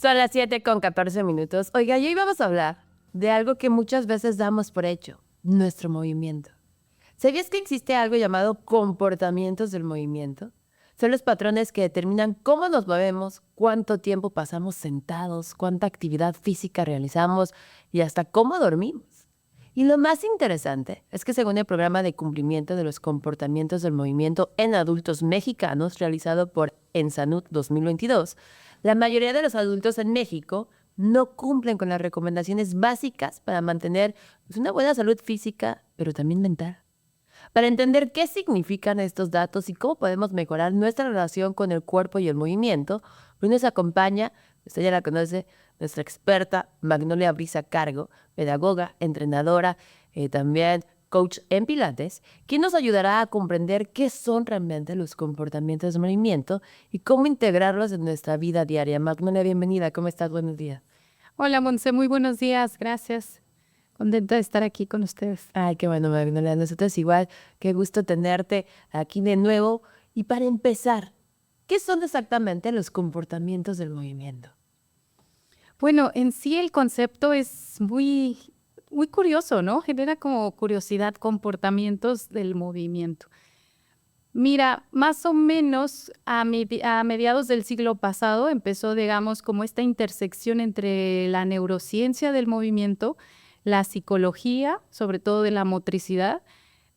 Son las 7:14. Oiga, y hoy vamos a hablar de algo que muchas veces damos por hecho, nuestro movimiento. ¿Sabías que existe algo llamado comportamientos del movimiento? Son los patrones que determinan cómo nos movemos, cuánto tiempo pasamos sentados, cuánta actividad física realizamos y hasta cómo dormimos. Y lo más interesante es que según el programa de cumplimiento de los comportamientos del movimiento en adultos mexicanos realizado por Ensanud 2022, la mayoría de los adultos en México no cumplen con las recomendaciones básicas para mantener una buena salud física, pero también mental. Para entender qué significan estos datos y cómo podemos mejorar nuestra relación con el cuerpo y el movimiento, hoy nos acompaña, usted ya la conoce, nuestra experta Magnolia Brisa Cargo, pedagoga, entrenadora, también coach en Pilates, quien nos ayudará a comprender qué son realmente los comportamientos de movimiento y cómo integrarlos en nuestra vida diaria. Magnolia, bienvenida, ¿cómo estás? Buenos días. Hola, Monse, muy buenos días, gracias. Contenta de estar aquí con ustedes. Ay, qué bueno, Magnolia. Nosotros igual, qué gusto tenerte aquí de nuevo. Y para empezar, ¿qué son exactamente los comportamientos del movimiento? Bueno, en sí el concepto es muy curioso, ¿no? Genera como curiosidad, comportamientos del movimiento. Mira, más o menos a mediados del siglo pasado empezó, digamos, como esta intersección entre la neurociencia del movimiento, la psicología, sobre todo de la motricidad,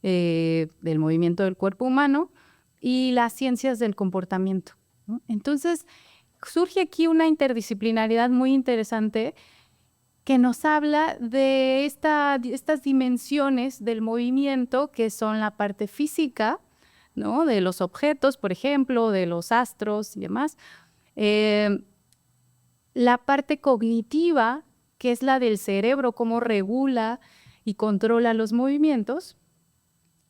del movimiento del cuerpo humano, y las ciencias del comportamiento, ¿no? Entonces, surge aquí una interdisciplinaridad muy interesante que nos habla de estas dimensiones del movimiento, que son la parte física, ¿no? De los objetos, por ejemplo, de los astros y demás. La parte cognitiva, que es la del cerebro, cómo regula y controla los movimientos.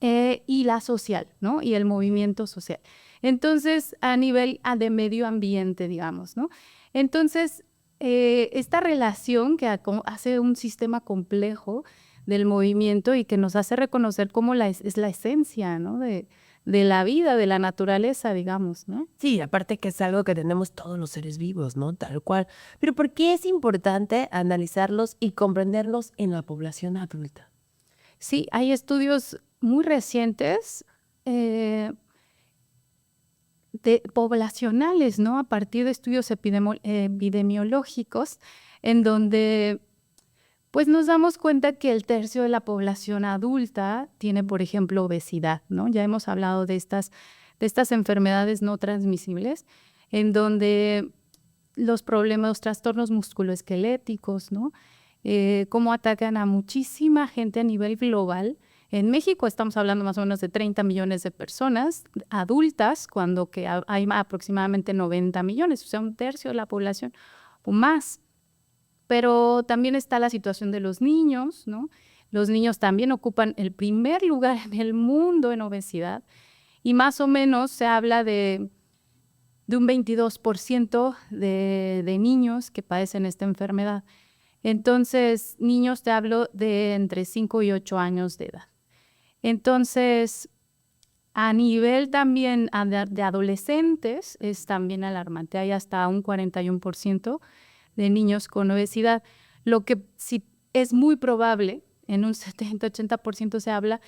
Y la social, ¿no? Y el movimiento social. Entonces, a nivel de medio ambiente, digamos, ¿no? Entonces, esta relación que hace un sistema complejo del movimiento y que nos hace reconocer cómo es la esencia, ¿no? De la vida, de la naturaleza, digamos, ¿no? Sí, aparte que es algo que tenemos todos los seres vivos, ¿no? Tal cual. Pero ¿por qué es importante analizarlos y comprenderlos en la población adulta? Sí, hay estudios muy recientes poblacionales, ¿no? A partir de estudios epidemiológicos, en donde pues nos damos cuenta que el tercio de la población adulta tiene, por ejemplo, obesidad, ¿no? Ya hemos hablado de estas enfermedades no transmisibles, en donde los problemas, los trastornos musculoesqueléticos, ¿no? Cómo atacan a muchísima gente a nivel global. En México estamos hablando más o menos de 30 millones de personas adultas, cuando que hay aproximadamente 90 millones, o sea, un tercio de la población o más. Pero también está la situación de los niños, ¿no? Los niños también ocupan el primer lugar en el mundo en obesidad y más o menos se habla de un 22% de niños que padecen esta enfermedad. Entonces, niños te hablo de entre 5 y 8 años de edad. Entonces, a nivel también de adolescentes es también alarmante. Hay hasta un 41% de niños con obesidad, lo que sí es muy probable, en un 70-80% se habla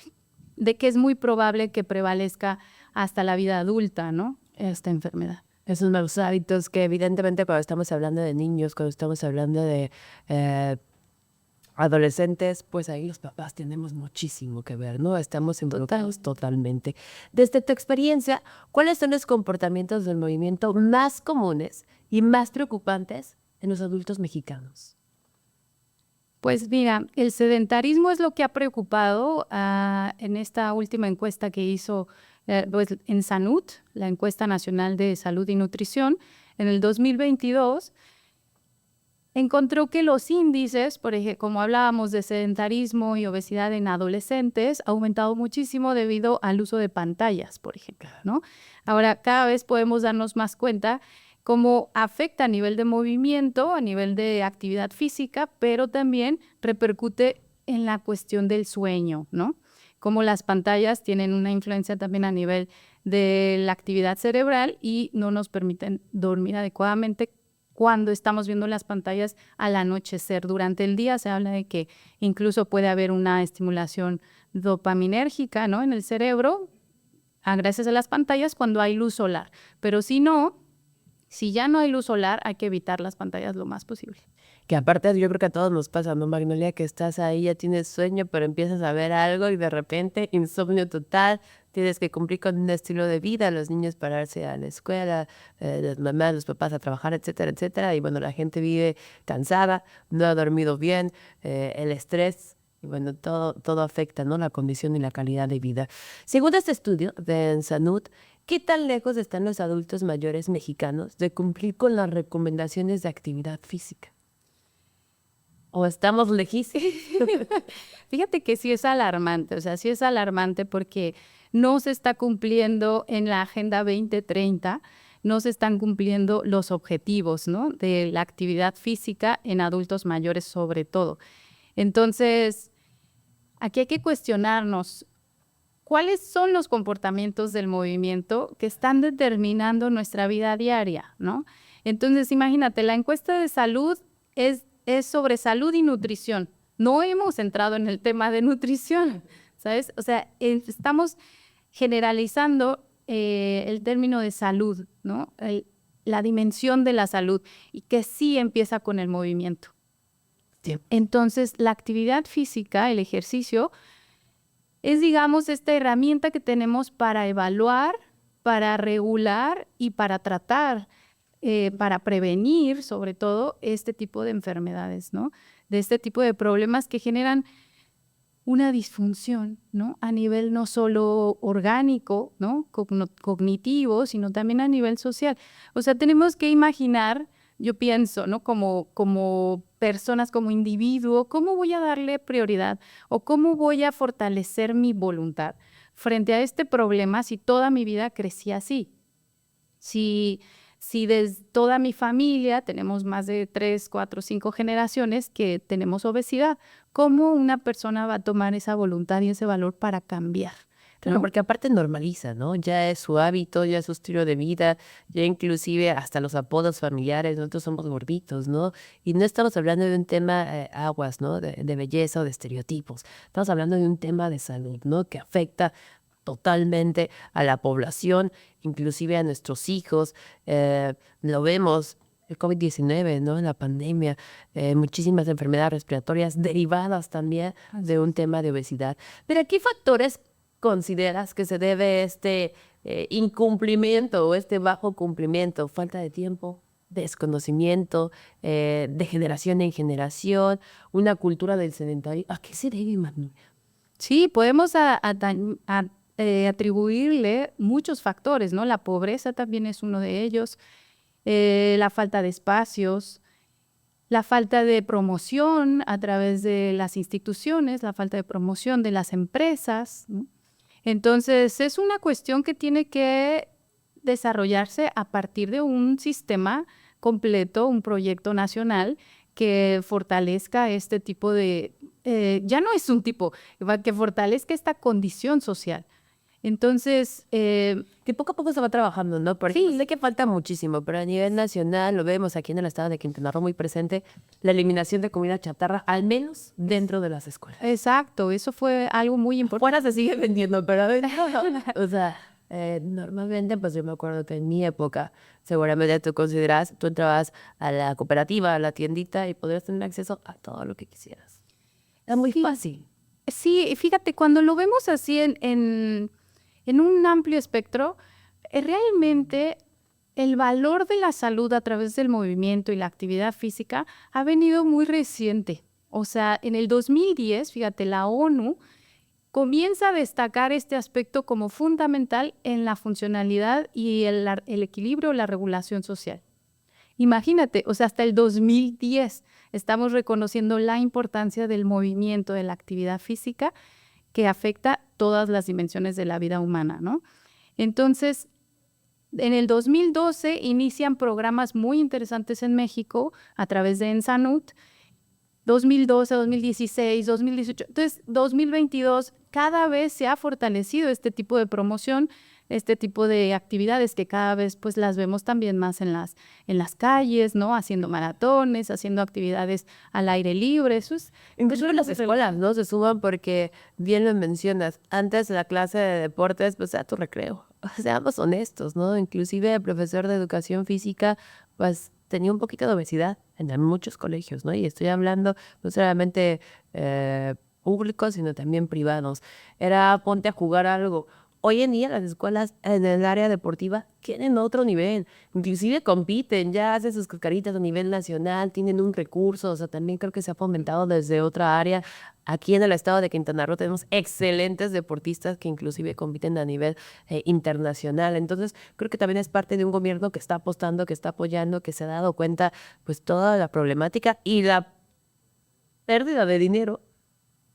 de que es muy probable que prevalezca hasta la vida adulta, ¿no? Esta enfermedad. Esos malos hábitos que evidentemente cuando estamos hablando de niños, cuando estamos hablando de adolescentes, pues ahí los papás tenemos muchísimo que ver, ¿no? Estamos involucrados totalmente. Desde tu experiencia, ¿cuáles son los comportamientos del movimiento más comunes y más preocupantes en los adultos mexicanos? Pues mira, el sedentarismo es lo que ha preocupado en esta última encuesta que hizo pues, en Sanud, la Encuesta Nacional de Salud y Nutrición, en el 2022. Encontró que los índices, por ejemplo, como hablábamos de sedentarismo y obesidad en adolescentes, ha aumentado muchísimo debido al uso de pantallas, por ejemplo, ¿no? Ahora, cada vez podemos darnos más cuenta cómo afecta a nivel de movimiento, a nivel de actividad física, pero también repercute en la cuestión del sueño, ¿no? Cómo las pantallas tienen una influencia también a nivel de la actividad cerebral y no nos permiten dormir adecuadamente, cuando estamos viendo las pantallas al anochecer. Durante el día se habla de que incluso puede haber una estimulación dopaminérgica, ¿no?, en el cerebro, gracias a las pantallas cuando hay luz solar. Pero si no, si ya no hay luz solar, hay que evitar las pantallas lo más posible. Que aparte yo creo que a todos nos pasa, ¿no, Magnolia? Que estás ahí, ya tienes sueño, pero empiezas a ver algo y de repente insomnio total, tienes que cumplir con un estilo de vida, los niños pararse a la escuela, las mamás, los papás a trabajar, etcétera, etcétera. Y bueno, la gente vive cansada, no ha dormido bien, el estrés, y bueno, todo afecta, ¿no?, la condición y la calidad de vida. Según este estudio de Ensanud, ¿qué tan lejos están los adultos mayores mexicanos de cumplir con las recomendaciones de actividad física? ¿O estamos lejísimos? Fíjate que sí es alarmante, o sea, sí es alarmante porque no se está cumpliendo en la Agenda 2030, no se están cumpliendo los objetivos, ¿no?, de la actividad física en adultos mayores sobre todo. Entonces, aquí hay que cuestionarnos cuáles son los comportamientos del movimiento que están determinando nuestra vida diaria, ¿no? Entonces, imagínate, la encuesta de salud es sobre salud y nutrición. No hemos entrado en el tema de nutrición, ¿sabes? O sea, estamos generalizando el término de salud, ¿no? La dimensión de la salud, y que sí empieza con el movimiento. Sí. Entonces, la actividad física, el ejercicio, es, digamos, esta herramienta que tenemos para evaluar, para regular y para tratar, para prevenir, sobre todo, este tipo de enfermedades, ¿no? De este tipo de problemas que generan una disfunción, ¿no?, a nivel no solo orgánico, ¿no?, cognitivo, sino también a nivel social. O sea, tenemos que imaginar, yo pienso, ¿no?, como personas, como individuo, cómo voy a darle prioridad o cómo voy a fortalecer mi voluntad frente a este problema si toda mi vida crecí así. Si desde toda mi familia tenemos más de 3, 4, 5 generaciones que tenemos obesidad, ¿cómo una persona va a tomar esa voluntad y ese valor para cambiar? Claro, ¿No? porque aparte normaliza, ¿no? Ya es su hábito, ya es su estilo de vida, ya inclusive hasta los apodos familiares, nosotros somos gorditos, ¿no? Y no estamos hablando de un tema aguas, ¿no?, de belleza o de estereotipos. Estamos hablando de un tema de salud, ¿no?, que afecta totalmente a la población, inclusive a nuestros hijos. Lo vemos, el COVID-19, ¿no?, en la pandemia, muchísimas enfermedades respiratorias derivadas también de un tema de obesidad. Pero ¿a qué factores consideras que se debe este incumplimiento o este bajo cumplimiento? ¿Falta de tiempo, desconocimiento, de generación en generación, una cultura del sedentarismo? ¿A qué se debe, Manu? Sí, podemos atribuirle muchos factores, ¿no? La pobreza también es uno de ellos, la falta de espacios, la falta de promoción a través de las instituciones, la falta de promoción de las empresas, ¿no? Entonces, es una cuestión que tiene que desarrollarse a partir de un sistema completo, un proyecto nacional que fortalezca este tipo de, ya no es un tipo, que fortalezca esta condición social. Entonces, que poco a poco se va trabajando, ¿no? Porque sí, sé que falta muchísimo, pero a nivel nacional lo vemos aquí en el estado de Quintana Roo muy presente, la eliminación de comida chatarra, al menos dentro de las escuelas. exacto, eso fue algo muy importante. Fuera se sigue vendiendo, pero o sea, normalmente, pues yo me acuerdo que en mi época, seguramente tú entrabas a la cooperativa, a la tiendita y podías tener acceso a todo lo que quisieras. Era muy Sí. fácil. Sí, fíjate, cuando lo vemos así en un amplio espectro, realmente el valor de la salud a través del movimiento y la actividad física ha venido muy reciente. O sea, en el 2010, fíjate, la ONU comienza a destacar este aspecto como fundamental en la funcionalidad y el equilibrio, la regulación social. Imagínate, o sea, hasta el 2010 estamos reconociendo la importancia del movimiento, de la actividad física que afecta todas las dimensiones de la vida humana, ¿no? Entonces, en el 2012 inician programas muy interesantes en México a través de Ensanud, 2012, 2016, 2018, entonces 2022 cada vez se ha fortalecido este tipo de promoción este tipo de actividades que cada vez pues las vemos también más en las calles, ¿no? Haciendo maratones, haciendo actividades al aire libre, eso es... Incluso en las escuelas, ¿no? Se suman porque, bien lo mencionas, antes de la clase de deportes, pues era tu recreo. Seamos honestos, ¿no? Inclusive el profesor de educación física, pues tenía un poquito de obesidad en muchos colegios, ¿no? Y estoy hablando no solamente públicos, sino también privados. Era ponte a jugar algo. Hoy en día las escuelas en el área deportiva tienen otro nivel, inclusive compiten, ya hacen sus cascaritas a nivel nacional, tienen un recurso, o sea, también creo que se ha fomentado desde otra área. Aquí en el estado de Quintana Roo tenemos excelentes deportistas que inclusive compiten a nivel internacional. Entonces, creo que también es parte de un gobierno que está apostando, que está apoyando, que se ha dado cuenta, pues, toda la problemática y la pérdida de dinero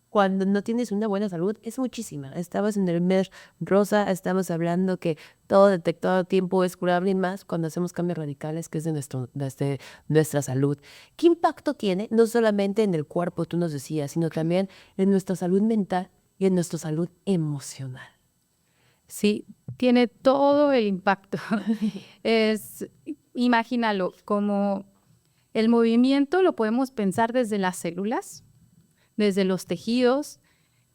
cuando no tienes una buena salud es muchísima. Estabas en el mes rosa, estamos hablando que todo detectado a tiempo es curable y más cuando hacemos cambios radicales, que es de nuestra salud. ¿Qué impacto tiene? No solamente en el cuerpo, tú nos decías, sino también en nuestra salud mental y en nuestra salud emocional. Sí, tiene todo el impacto. Imagínalo, como el movimiento lo podemos pensar desde las células, desde los tejidos,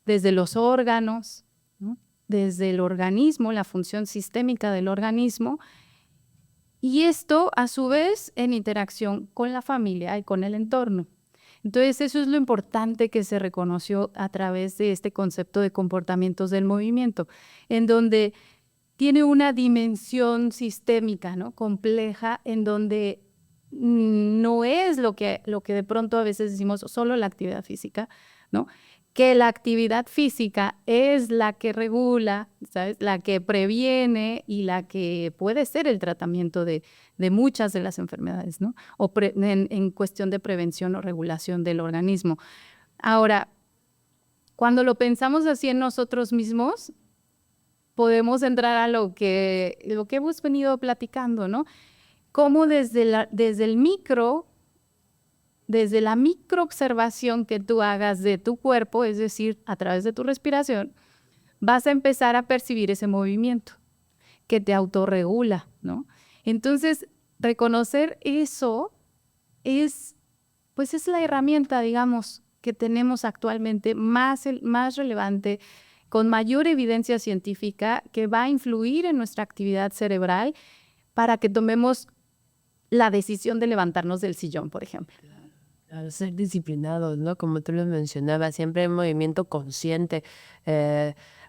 desde los órganos, ¿no? Desde el organismo, la función sistémica del organismo, y esto a su vez en interacción con la familia y con el entorno. Entonces eso es lo importante que se reconoció a través de este concepto de comportamientos del movimiento, en donde tiene una dimensión sistémica, ¿no? Compleja, en donde no es lo que de pronto a veces decimos solo la actividad física, ¿no? Que la actividad física es la que regula, ¿sabes? La que previene y la que puede ser el tratamiento de muchas de las enfermedades, ¿no? O en cuestión de prevención o regulación del organismo. Ahora, cuando lo pensamos así en nosotros mismos, podemos entrar a lo que hemos venido platicando, ¿no? Cómo desde la microobservación que tú hagas de tu cuerpo, es decir, a través de tu respiración, vas a empezar a percibir ese movimiento que te autorregula, ¿no? Entonces, reconocer eso es la herramienta, digamos, que tenemos actualmente más relevante, con mayor evidencia científica, que va a influir en nuestra actividad cerebral para que tomemos la decisión de levantarnos del sillón, por ejemplo. Claro, ser disciplinados, ¿no? Como tú lo mencionabas, siempre en movimiento consciente.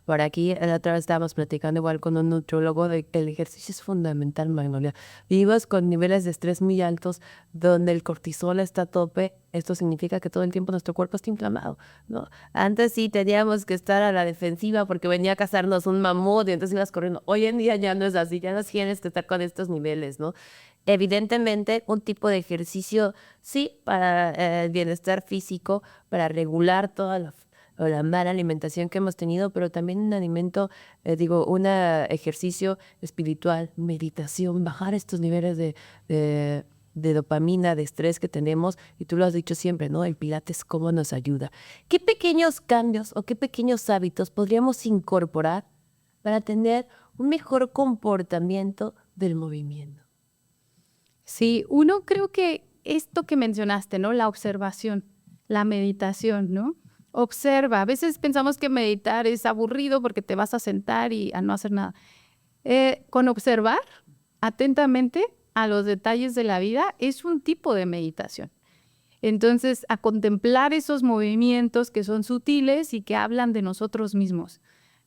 Por aquí, la otra vez estábamos platicando igual con un nutrólogo de que el ejercicio es fundamental, Magnolia. Vivimos con niveles de estrés muy altos, donde el cortisol está a tope. Esto significa que todo el tiempo nuestro cuerpo está inflamado, ¿no? Antes sí teníamos que estar a la defensiva porque venía a cazarnos un mamut y entonces ibas corriendo. Hoy en día ya no es así, ya no tienes que estar con estos niveles, ¿no? Evidentemente, un tipo de ejercicio, sí, para el bienestar físico, para regular toda la mala alimentación que hemos tenido, pero también un alimento, un ejercicio espiritual, meditación, bajar estos niveles de dopamina, de estrés que tenemos, y tú lo has dicho siempre, ¿no? El Pilates, ¿cómo nos ayuda? ¿Qué pequeños cambios o qué pequeños hábitos podríamos incorporar para tener un mejor comportamiento del movimiento? Sí, uno creo que esto que mencionaste, ¿no? La observación, la meditación, ¿no? Observa. A veces pensamos que meditar es aburrido porque te vas a sentar y a no hacer nada. Con observar atentamente a los detalles de la vida es un tipo de meditación. Entonces, a contemplar esos movimientos que son sutiles y que hablan de nosotros mismos,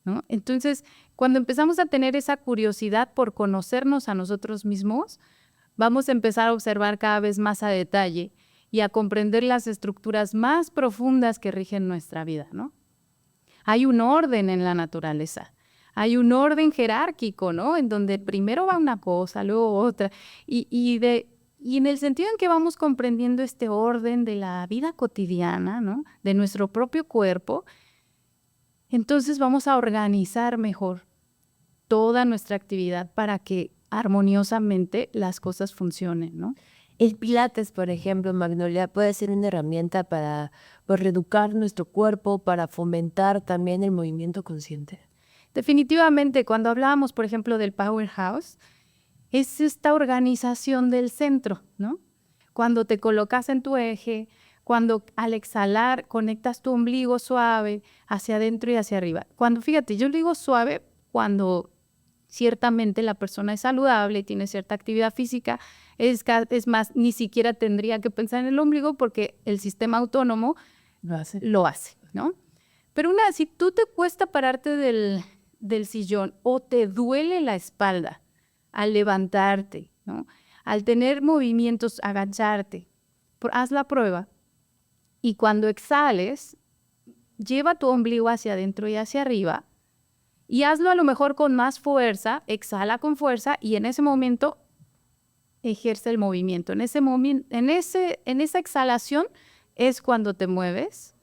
¿no? Entonces, cuando empezamos a tener esa curiosidad por conocernos a nosotros mismos, vamos a empezar a observar cada vez más a detalle y a comprender las estructuras más profundas que rigen nuestra vida, ¿no? Hay un orden en la naturaleza, hay un orden jerárquico, ¿no? En donde primero va una cosa, luego otra, y en el sentido en que vamos comprendiendo este orden de la vida cotidiana, ¿no? De nuestro propio cuerpo, entonces vamos a organizar mejor toda nuestra actividad para que armoniosamente las cosas funcionen, ¿no? El Pilates, por ejemplo, Magnolia, puede ser una herramienta para reeducar nuestro cuerpo, para fomentar también el movimiento consciente. Definitivamente, cuando hablábamos, por ejemplo, del powerhouse, es esta organización del centro, ¿no? Cuando te colocas en tu eje, cuando al exhalar conectas tu ombligo suave hacia adentro y hacia arriba. Cuando, fíjate, yo digo suave cuando ciertamente la persona es saludable, tiene cierta actividad física, es más, ni siquiera tendría que pensar en el ombligo porque el sistema autónomo lo hace, ¿no? Pero si tú te cuesta pararte del sillón o te duele la espalda al levantarte, ¿no? Al tener movimientos, agacharte, haz la prueba y cuando exhales, lleva tu ombligo hacia adentro y hacia arriba y hazlo a lo mejor con más fuerza, exhala con fuerza y en ese momento ejerce el movimiento. En esa exhalación es cuando te mueves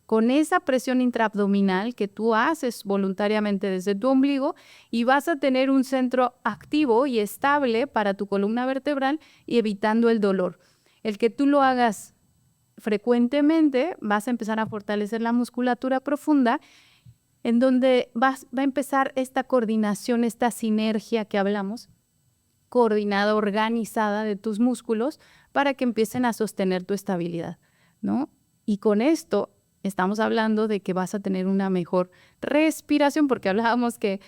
con esa presión intraabdominal que tú haces voluntariamente desde tu ombligo y vas a tener un centro activo y estable para tu columna vertebral y evitando el dolor. El que tú lo hagas frecuentemente, vas a empezar a fortalecer la musculatura profunda en donde va a empezar esta coordinación, esta sinergia que hablamos, coordinada, organizada de tus músculos para que empiecen a sostener tu estabilidad, ¿no? Y con esto estamos hablando de que vas a tener una mejor respiración, porque hablábamos que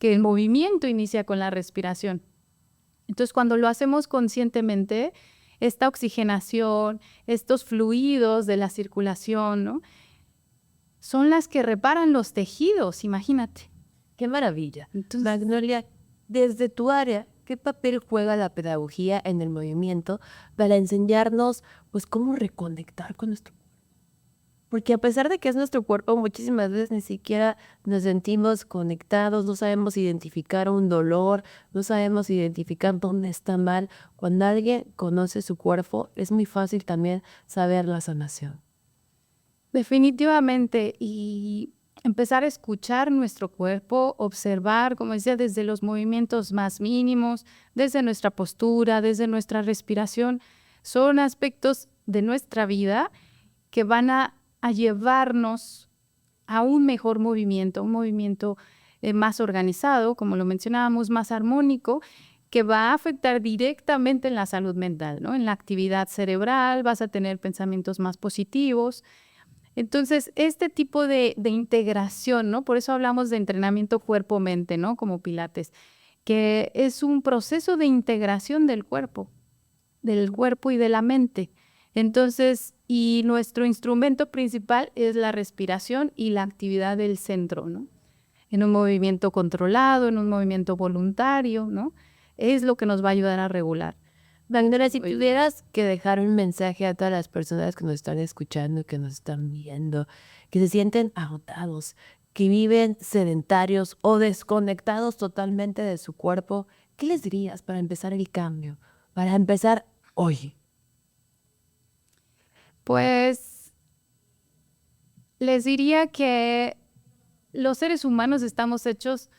el movimiento inicia con la respiración. Entonces, cuando lo hacemos conscientemente, esta oxigenación, estos fluidos de la circulación, ¿no? Son las que reparan los tejidos, imagínate. ¡Qué maravilla! Entonces, Magnolia, desde tu área, ¿qué papel juega la pedagogía en el movimiento para enseñarnos, pues, cómo reconectar con nuestro cuerpo? Porque a pesar de que es nuestro cuerpo, muchísimas veces ni siquiera nos sentimos conectados, no sabemos identificar un dolor, no sabemos identificar dónde está mal. Cuando alguien conoce su cuerpo, es muy fácil también saber la sanación. definitivamente, y empezar a escuchar nuestro cuerpo, observar, como decía, desde los movimientos más mínimos, desde nuestra postura, desde nuestra respiración, son aspectos de nuestra vida que van a llevarnos a un mejor movimiento, un movimiento más organizado, como lo mencionábamos, más armónico, que va a afectar directamente en la salud mental, ¿no? En la actividad cerebral, vas a tener pensamientos más positivos. Entonces, este tipo de integración, ¿no? Por eso hablamos de entrenamiento cuerpo-mente, ¿no? Como Pilates, que es un proceso de integración del cuerpo y de la mente. Entonces, y nuestro instrumento principal es la respiración y la actividad del centro, ¿no? En un movimiento controlado, en un movimiento voluntario, ¿no? Es lo que nos va a ayudar a regular. Magnolia, si tuvieras que dejar un mensaje a todas las personas que nos están escuchando, que nos están viendo, que se sienten agotados, que viven sedentarios o desconectados totalmente de su cuerpo, ¿qué les dirías para empezar el cambio? Para empezar hoy. Pues les diría que los seres humanos estamos hechos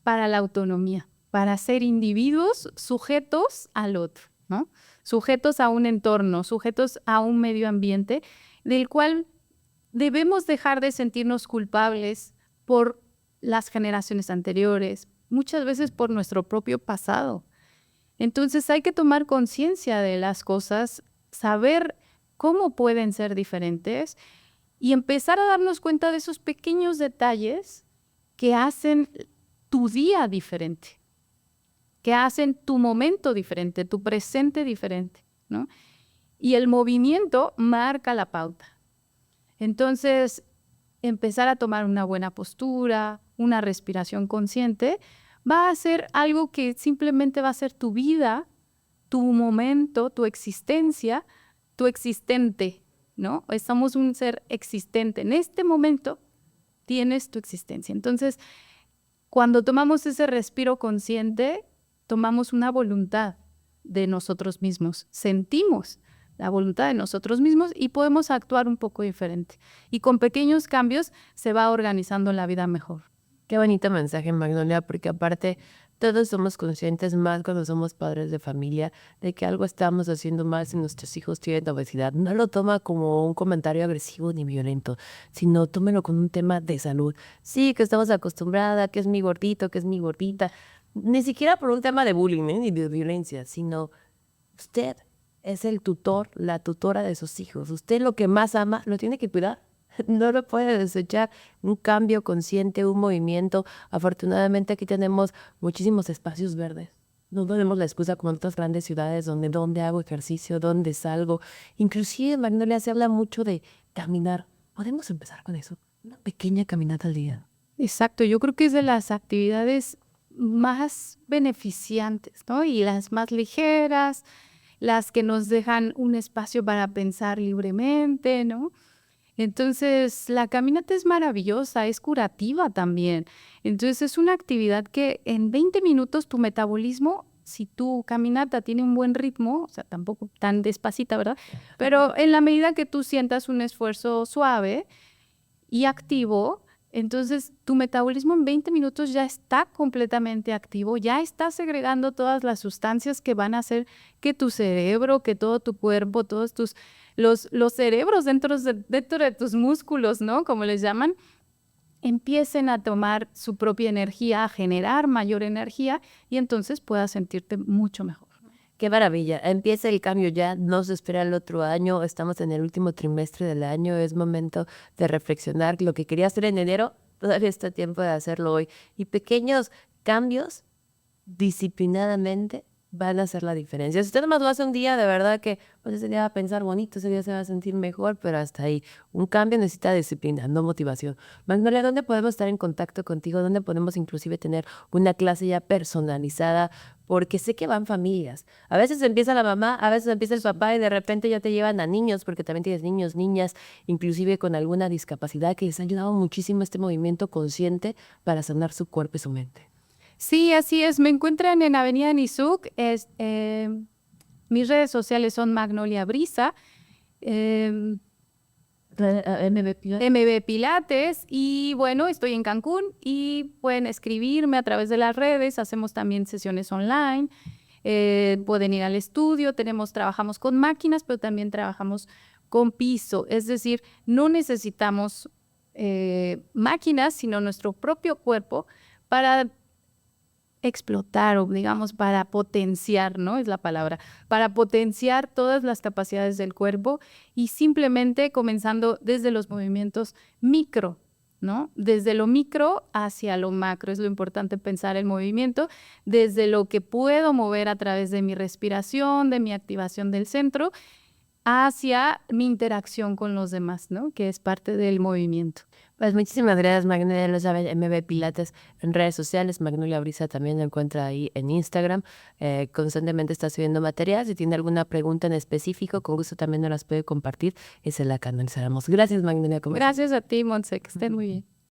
para la autonomía, para ser individuos sujetos al otro, ¿no? Sujetos a un entorno, sujetos a un medio ambiente del cual debemos dejar de sentirnos culpables por las generaciones anteriores, muchas veces por nuestro propio pasado. Entonces hay que tomar conciencia de las cosas, saber cómo pueden ser diferentes y empezar a darnos cuenta de esos pequeños detalles que hacen tu día diferente, que hacen tu momento diferente, tu presente diferente, ¿no? Y el movimiento marca la pauta. Entonces, empezar a tomar una buena postura, una respiración consciente, va a ser algo que simplemente va a ser tu vida, tu momento, tu existencia, tu existente, ¿no? Estamos un ser existente. En este momento tienes tu existencia. Entonces, cuando tomamos ese respiro consciente, tomamos una voluntad de nosotros mismos. Sentimos la voluntad de nosotros mismos y podemos actuar un poco diferente. Y con pequeños cambios se va organizando la vida mejor. Qué bonito mensaje, Magnolia, porque aparte Todos somos conscientes, más cuando somos padres de familia, de que algo estamos haciendo mal si nuestros hijos tienen obesidad. No lo toma como un comentario agresivo ni violento, sino tómelo como un tema de salud. Sí, que estamos acostumbradas, que es mi gordito, que es mi gordita. Ni siquiera por un tema de bullying, ni de violencia, sino usted es el tutor, la tutora de sus hijos. Usted lo que más ama lo tiene que cuidar. No lo puede desechar. Un cambio consciente, un movimiento. Afortunadamente aquí tenemos muchísimos espacios verdes. No tenemos la excusa como en otras grandes ciudades donde hago ejercicio, donde salgo. Inclusive Magnolia se habla mucho de caminar. Podemos empezar con eso. Una pequeña caminata al día. Exacto, yo creo que es de las actividades más beneficiantes, ¿no? Y las más ligeras, las que nos dejan un espacio para pensar libremente, ¿no? Entonces, la caminata es maravillosa, es curativa también. Entonces, es una actividad que en 20 minutos tu metabolismo, si tu caminata tiene un buen ritmo, o sea, tampoco tan despacita, ¿verdad? Pero en la medida que tú sientas un esfuerzo suave y activo, entonces tu metabolismo en 20 minutos ya está completamente activo, ya está segregando todas las sustancias que van a hacer que tu cerebro, que todo tu cuerpo, todos los cerebros dentro de tus músculos, ¿no? Como les llaman, empiecen a tomar su propia energía, a generar mayor energía y entonces puedas sentirte mucho mejor. Qué maravilla. Empieza el cambio ya, no se espera el otro año, estamos en el último trimestre del año, es momento de reflexionar. Lo que quería hacer en enero, todavía está a tiempo de hacerlo hoy. Y pequeños cambios, disciplinadamente, van a hacer la diferencia. Si usted nomás lo hace un día, de verdad que pues ese día va a pensar bonito, ese día se va a sentir mejor, pero hasta ahí. Un cambio necesita disciplina, no motivación. Magnolia, ¿dónde podemos estar en contacto contigo? ¿Dónde podemos inclusive tener una clase ya personalizada? Porque sé que van familias. A veces empieza la mamá, a veces empieza el papá y de repente ya te llevan a niños, porque también tienes niños, niñas, inclusive con alguna discapacidad que les ha ayudado muchísimo este movimiento consciente para sanar su cuerpo y su mente. Sí, así es. Me encuentran en Avenida Nizuc. Mis redes sociales son Magnolia Brisa, MB Pilates y bueno, estoy en Cancún y pueden escribirme a través de las redes. Hacemos también sesiones online. Pueden ir al estudio. Trabajamos con máquinas, pero también trabajamos con piso. Es decir, no necesitamos máquinas, sino nuestro propio cuerpo para explotar o digamos para potenciar, ¿no? Es la palabra, para potenciar todas las capacidades del cuerpo y simplemente comenzando desde los movimientos micro, ¿no? Desde lo micro hacia lo macro, es lo importante pensar el movimiento, desde lo que puedo mover a través de mi respiración, de mi activación del centro, hacia mi interacción con los demás, ¿no? Que es parte del movimiento. Pues muchísimas gracias, Magnolia. Lo sabe, MB Pilates en redes sociales. Magnolia Brisa también la encuentra ahí en Instagram. Constantemente está subiendo material. Si tiene alguna pregunta en específico, con gusto también nos las puede compartir y se la canalizaremos. Gracias, Magnolia. Gracias a ti, Montse, que estén muy bien.